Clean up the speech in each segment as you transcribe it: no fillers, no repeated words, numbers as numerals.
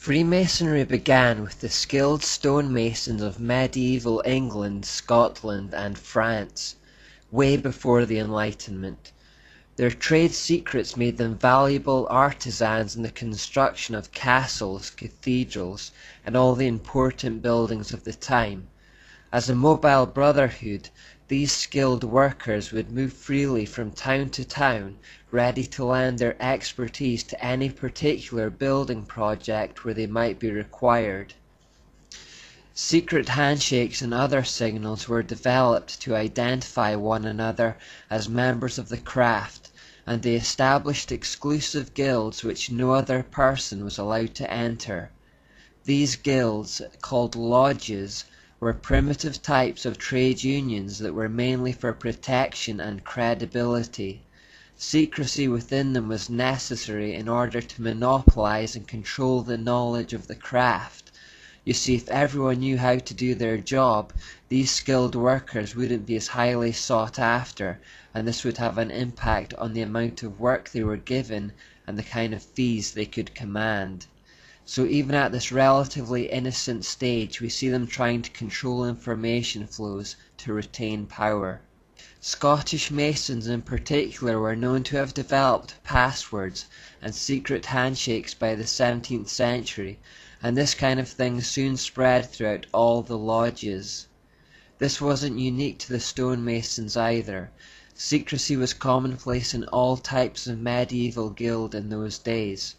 Freemasonry began with the skilled stonemasons of medieval England, Scotland, and France, way before the Enlightenment. Their trade secrets made them valuable artisans in the construction of castles, cathedrals, and all the important buildings of the time. As a mobile brotherhood, these skilled workers would move freely from town to town, ready to lend their expertise to any particular building project where they might be required. Secret handshakes and other signals were developed to identify one another as members of the craft, and they established exclusive guilds which no other person was allowed to enter. These guilds, called lodges, were primitive types of trade unions that were mainly for protection and credibility. Secrecy within them was necessary in order to monopolize and control the knowledge of the craft. You see, if everyone knew how to do their job, these skilled workers wouldn't be as highly sought after, and this would have an impact on the amount of work they were given and the kind of fees they could command. So even at this relatively innocent stage, we see them trying to control information flows to retain power. Scottish Masons in particular were known to have developed passwords and secret handshakes by the 17th century, and this kind of thing soon spread throughout all the lodges. This wasn't unique to the stonemasons either. Secrecy was commonplace in all types of medieval guild in those days.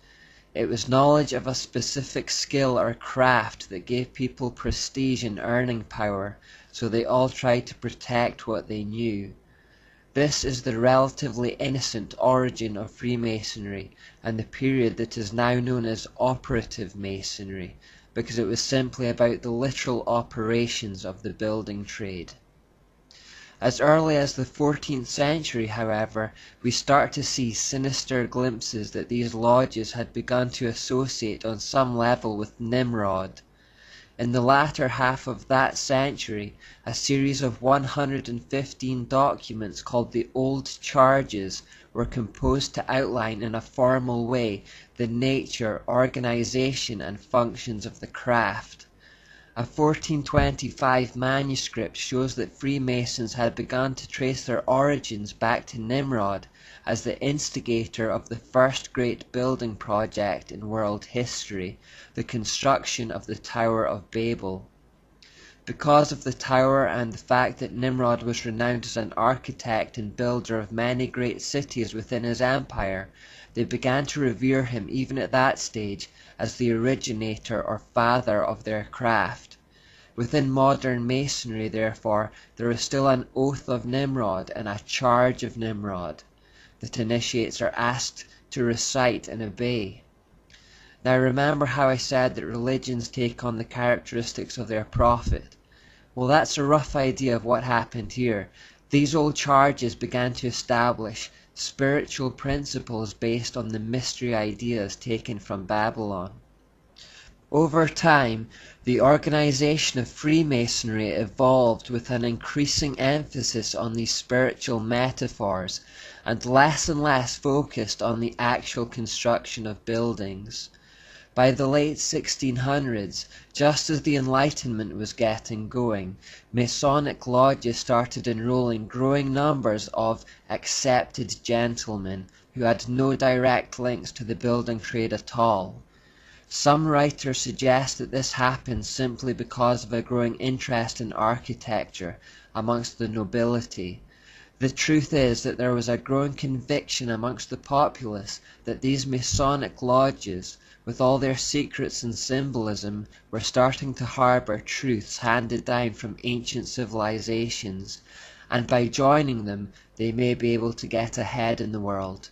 It was knowledge of a specific skill or craft that gave people prestige and earning power, so they all tried to protect what they knew. This is the relatively innocent origin of Freemasonry, and the period that is now known as operative Masonry, because it was simply about the literal operations of the building trade. As early as the 14th century, however, we start to see sinister glimpses that these lodges had begun to associate on some level with Nimrod. In the latter half of that century, a series of 115 documents called the Old Charges were composed to outline in a formal way the nature, organization, and functions of the craft. A 1425 manuscript shows that Freemasons had begun to trace their origins back to Nimrod as the instigator of the first great building project in world history, the construction of the Tower of Babel. Because of the tower and the fact that Nimrod was renowned as an architect and builder of many great cities within his empire, they began to revere him even at that stage as the originator or father of their craft. Within modern Masonry, therefore, there is still an oath of Nimrod and a charge of Nimrod that initiates are asked to recite and obey. Now remember how I said that religions take on the characteristics of their prophet? Well, that's a rough idea of what happened here. These old charges began to establish spiritual principles based on the mystery ideas taken from Babylon. Over time, the organization of Freemasonry evolved with an increasing emphasis on these spiritual metaphors and less focused on the actual construction of buildings. By the late 1600s, just as the Enlightenment was getting going, Masonic lodges started enrolling growing numbers of accepted gentlemen who had no direct links to the building trade at all. Some writers suggest that this happened simply because of a growing interest in architecture amongst the nobility. The truth is that there was a growing conviction amongst the populace that these Masonic lodges, with all their secrets and symbolism, were starting to harbour truths handed down from ancient civilizations, and by joining them they may be able to get ahead in the world.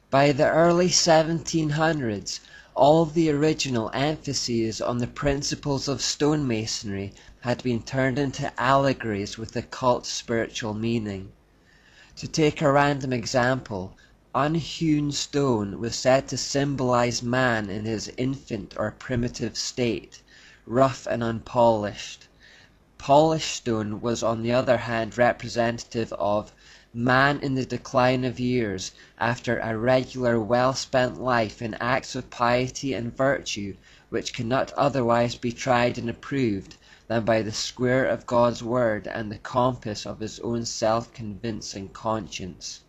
By the early 1700s, all of the original emphases on the principles of stonemasonry had been turned into allegories with occult spiritual meaning. To take a random example, unhewn stone was said to symbolize man in his infant or primitive state, rough and unpolished. Polished stone was on the other hand representative of man in the decline of years after a regular well-spent life in acts of piety and virtue which cannot otherwise be tried and approved than by the square of God's word and the compass of his own self-convincing conscience.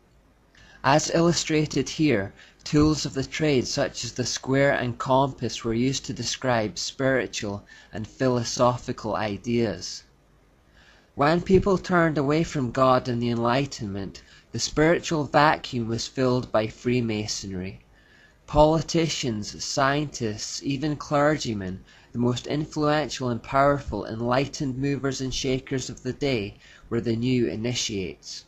As illustrated here, tools of the trade such as the square and compass were used to describe spiritual and philosophical ideas. When people turned away from God and the Enlightenment, the spiritual vacuum was filled by Freemasonry. Politicians, scientists, even clergymen, the most influential and powerful enlightened movers and shakers of the day, were the new initiates.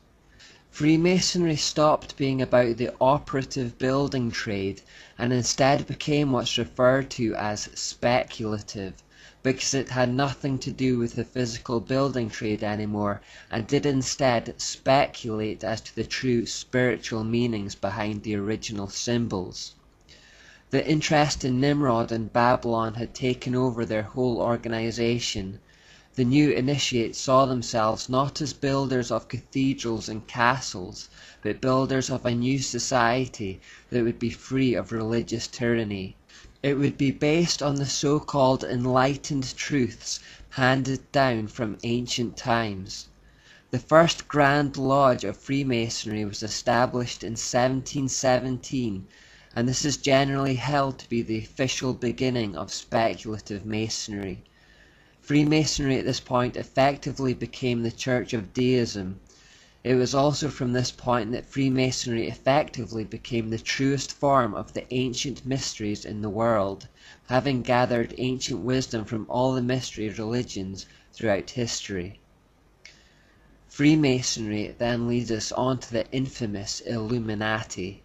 Freemasonry stopped being about the operative building trade and instead became what's referred to as speculative, because it had nothing to do with the physical building trade anymore and did instead speculate as to the true spiritual meanings behind the original symbols. The interest in Nimrod and Babylon had taken over their whole organization. The new initiates saw themselves not as builders of cathedrals and castles, but builders of a new society that would be free of religious tyranny. It would be based on the so-called enlightened truths handed down from ancient times. The first Grand Lodge of Freemasonry was established in 1717, and this is generally held to be the official beginning of speculative Masonry. Freemasonry at this point effectively became the Church of Deism. It was also from this point that Freemasonry effectively became the truest form of the ancient mysteries in the world, having gathered ancient wisdom from all the mystery religions throughout history. Freemasonry then leads us on to the infamous Illuminati.